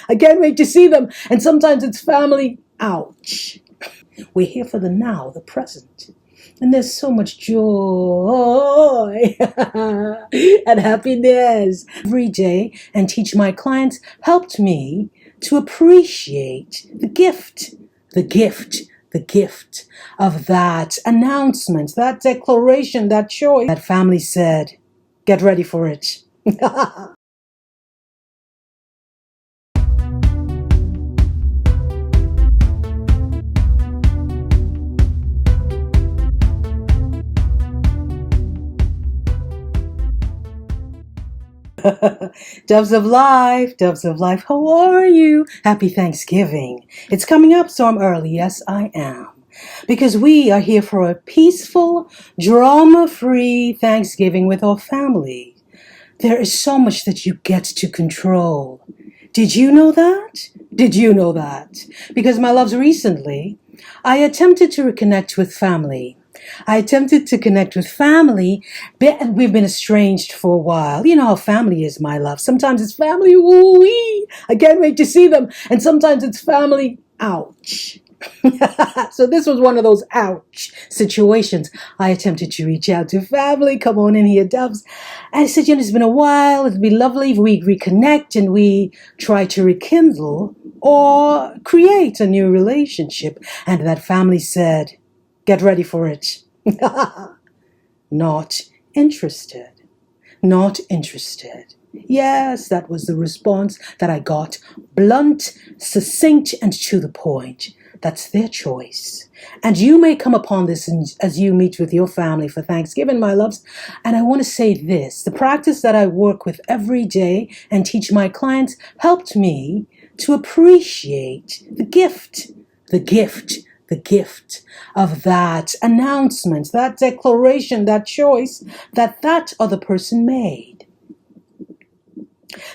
I can't wait to see them. And sometimes it's family. Ouch. We're here for the now, the present. And there's so much joy and happiness every day. And teach my clients helped me to appreciate the gift of that announcement, that declaration, that choice. That family said, get ready for it. Doves of life, how are you? Happy Thanksgiving. It's coming up, so I'm early. Yes, I am. Because we are here for a peaceful, drama-free Thanksgiving with our family. There is so much that you get to control. Did you know that? Because, my loves, recently, I attempted to reconnect with family. We've been estranged for a while. You know how family is, my love. Sometimes it's family, ooh-wee, I can't wait to see them. And sometimes it's family, ouch. So this was one of those ouch situations. I attempted to reach out to family. Come on in here, doves. And I said, it's been a while. It'd be lovely if we reconnect and we try to rekindle or create a new relationship. And that family said, get ready for it. Not interested. Yes, that was the response that I got. Blunt, succinct, and to the point. That's their choice. And you may come upon this as you meet with your family for Thanksgiving, my loves. And I want to say this. The practice that I work with every day and teach my clients helped me to appreciate the gift of that announcement, that declaration, that choice that other person made.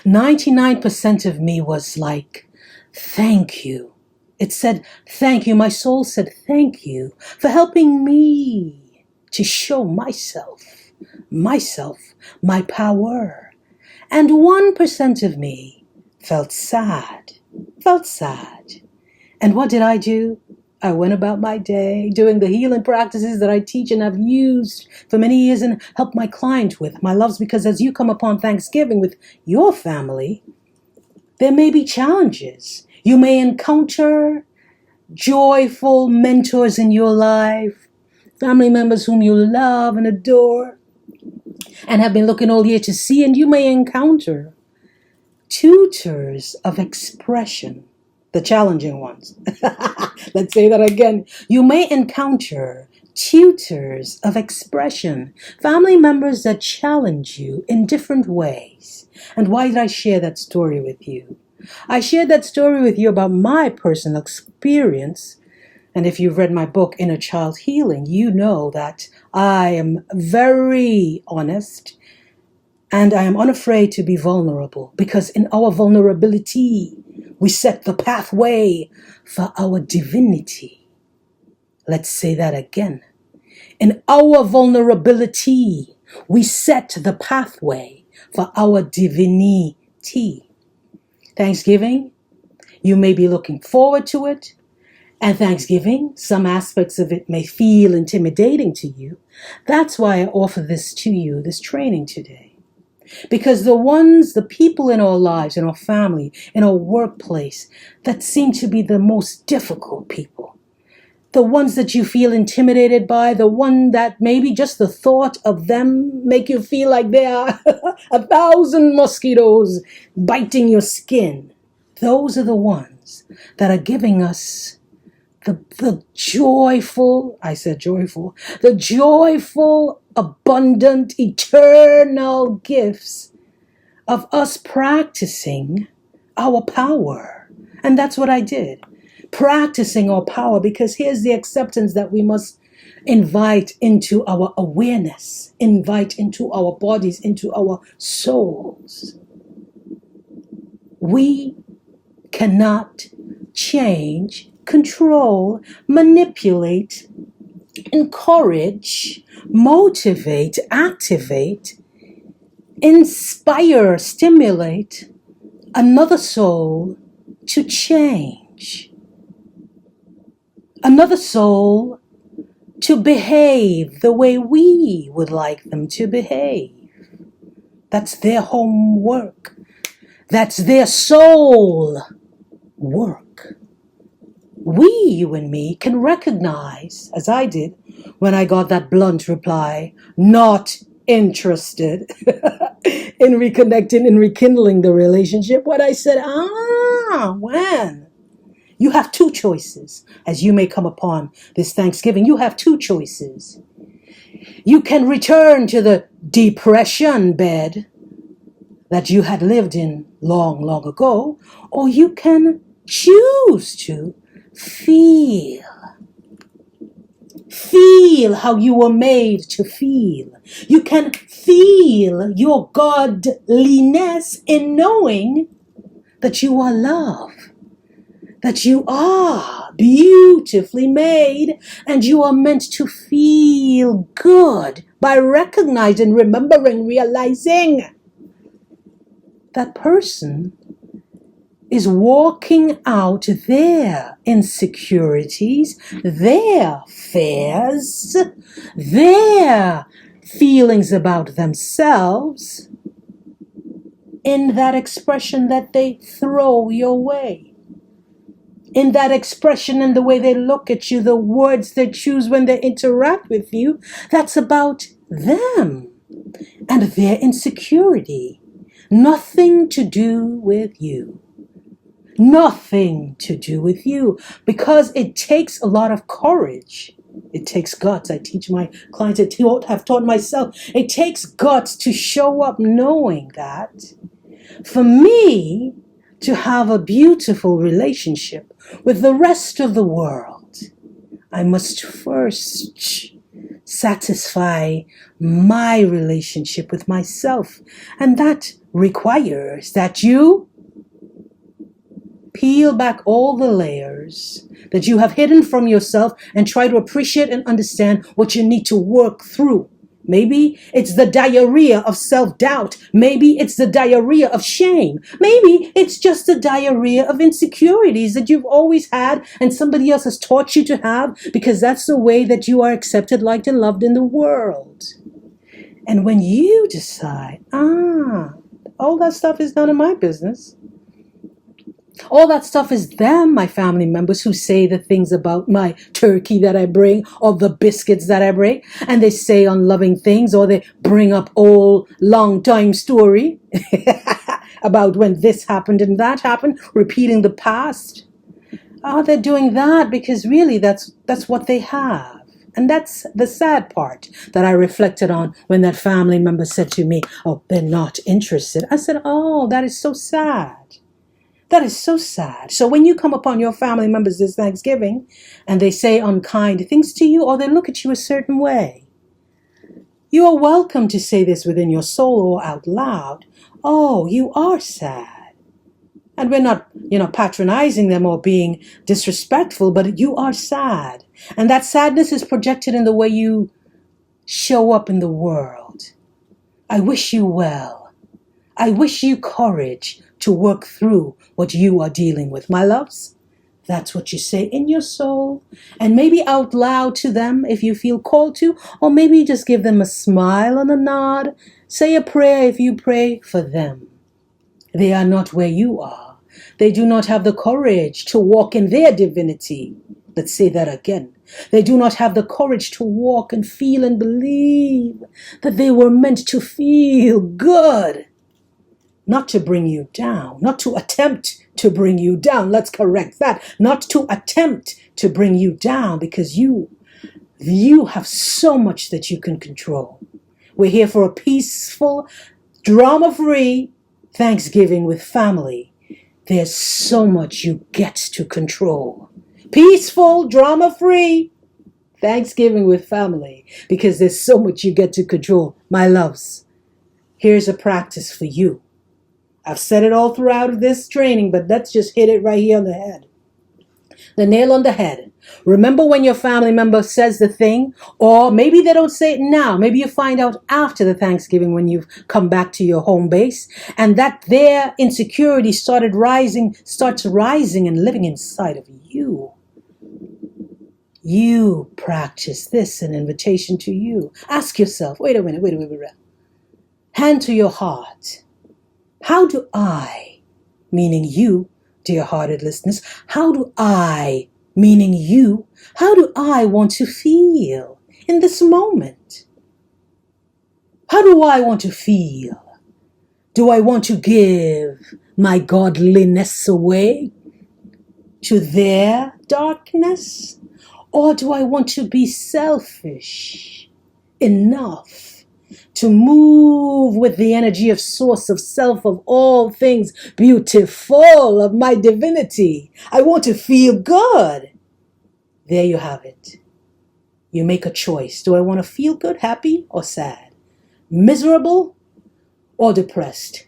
99% of me was like, thank you. It said, thank you. My soul said, thank you for helping me to show myself, my power. And 1% of me felt sad. And what did I do? I went about my day doing the healing practices that I teach and have used for many years and helped my client with, my loves, because as you come upon Thanksgiving with your family, there may be challenges. You may encounter joyful mentors in your life, family members whom you love and adore and have been looking all year to see, and you may encounter tutors of expression, the challenging ones. Let's say that again. You may encounter tutors of expression, family members that challenge you in different ways. And why did I share that story with you? I shared that story with you about my personal experience. And if you've read my book, Inner Child Healing, you know that I am very honest and I am unafraid to be vulnerable, because in our vulnerability, we set the pathway for our divinity. Let's say that again. In our vulnerability, we set the pathway for our divinity. Thanksgiving, you may be looking forward to it. And Thanksgiving, some aspects of it may feel intimidating to you. That's why I offer this to you, this training today. Because the people in our lives, in our family, in our workplace, that seem to be the most difficult people, the ones that you feel intimidated by, the one that maybe just the thought of them make you feel like there are 1,000 mosquitoes biting your skin. Those are the ones that are giving us the joyful, abundant, eternal gifts of us practicing our power. And that's what I did. Practicing our power, because here's the acceptance that we must invite into our awareness, invite into our bodies, into our souls. We cannot change, control, manipulate, encourage, motivate, activate, inspire, stimulate another soul to change. Another soul to behave the way we would like them to behave. That's their homework. That's their soul work. We, you and me, can recognize, as I did when I got that blunt reply, not interested in reconnecting and rekindling the relationship. What I said, when? You have two choices. As you may come upon this Thanksgiving, you have two choices. You can return to the depression bed that you had lived in long, long ago, or you can choose to feel how you were made to feel. You can feel your godliness in knowing that you are love, that you are beautifully made, and you are meant to feel good by recognizing, remembering, realizing that person is walking out their insecurities, their fears, their feelings about themselves in that expression that they throw your way. In that expression and the way they look at you, the words they choose when they interact with you, that's about them and their insecurity. Nothing to do with you. Nothing to do with you, because it takes a lot of courage. It takes guts. I teach my clients, have taught myself. It takes guts to show up knowing that for me to have a beautiful relationship with the rest of the world, I must first satisfy my relationship with myself. And that requires that you peel back all the layers that you have hidden from yourself and try to appreciate and understand what you need to work through. Maybe it's the diarrhea of self-doubt. Maybe it's the diarrhea of shame. Maybe it's just the diarrhea of insecurities that you've always had and somebody else has taught you to have, because that's the way that you are accepted, liked, and loved in the world. And when you decide, all that stuff is none of my business. All that stuff is them, my family members, who say the things about my turkey that I bring or the biscuits that I bring, and they say unloving things, or they bring up old long time story about when this happened and that happened, repeating the past. They're doing that because really that's what they have. And that's the sad part that I reflected on when that family member said to me, they're not interested. I said, that is so sad. That is so sad. So when you come upon your family members this Thanksgiving and they say unkind things to you, or they look at you a certain way, you are welcome to say this within your soul or out loud. You are sad. And we're not, patronizing them or being disrespectful, but you are sad. And that sadness is projected in the way you show up in the world. I wish you well. I wish you courage to work through what you are dealing with, my loves. That's what you say in your soul, and maybe out loud to them if you feel called to, or maybe just give them a smile and a nod. Say a prayer if you pray for them. They are not where you are. They do not have the courage to walk in their divinity. Let's say that again. They do not have the courage to walk and feel and believe that they were meant to feel good. Not to bring you down, not to attempt to bring you down. Let's correct that. Not to attempt to bring you down, because you have so much that you can control. We're here for a peaceful, drama-free Thanksgiving with family. There's so much you get to control. Peaceful, drama-free Thanksgiving with family, because there's so much you get to control. My loves, here's a practice for you. I've said it all throughout this training, but let's just hit it right here on the head. The nail on the head. Remember when your family member says the thing, or maybe they don't say it now. Maybe you find out after the Thanksgiving when you've come back to your home base, and that their insecurity starts rising and living inside of you. You practice this, an invitation to you. Ask yourself, wait a minute. Hand to your heart. How do I, meaning you, dear hearted listeners, how do I, meaning you, how do I want to feel in this moment? How do I want to feel? Do I want to give my godliness away to their darkness? Or do I want to be selfish enough to move with the energy of source of self of all things beautiful of my divinity? I want to feel good. There you have it. You make a choice. Do I want to feel good, happy, or sad? Miserable or depressed?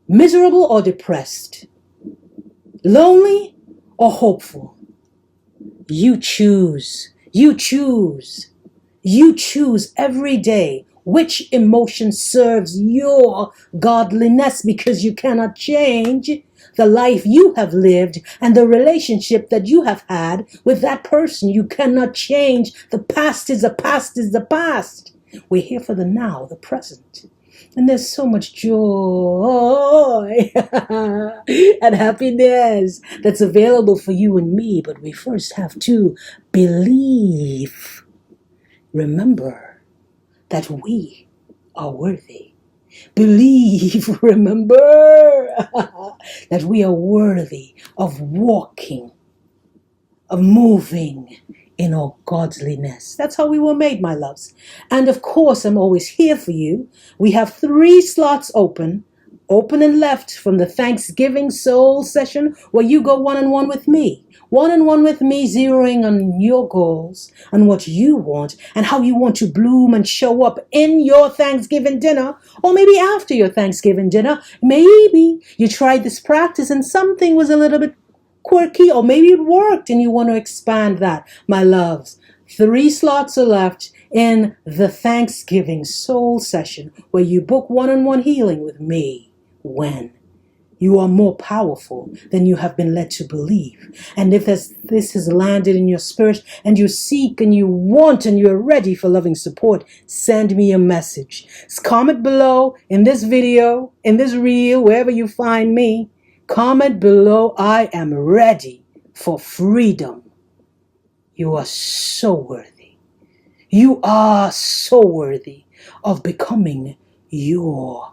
Miserable or depressed? Lonely or hopeful? You choose. You choose. You choose every day which emotion serves your godliness, because you cannot change the life you have lived and the relationship that you have had with that person. You cannot change. The past is the past is the past. We're here for the now, the present. And there's so much joy and happiness that's available for you and me. But we first have to believe. Remember that we are worthy. Believe, remember that we are worthy of walking, of moving in our godliness. That's how we were made, my loves. And of course, I'm always here for you. We have 3 slots open and left from the Thanksgiving Soul Session, where you go one-on-one with me. One-on-one with me, zeroing on your goals, on what you want, and how you want to bloom and show up in your Thanksgiving dinner, or maybe after your Thanksgiving dinner. Maybe you tried this practice and something was a little bit quirky, or maybe it worked and you want to expand that, my loves. 3 slots are left in the Thanksgiving Soul Session, where you book one-on-one healing with me when you are more powerful than you have been led to believe. And if this has landed in your spirit and you seek and you want and you're ready for loving support, send me a message. Comment below in this video, in this reel, wherever you find me. Comment below, I am ready for freedom. You are so worthy. You are so worthy of becoming your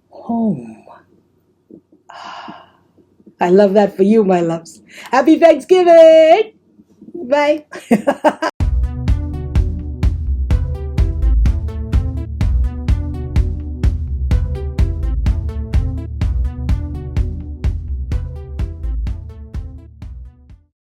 home. I love that for you, my loves. Happy Thanksgiving. Bye.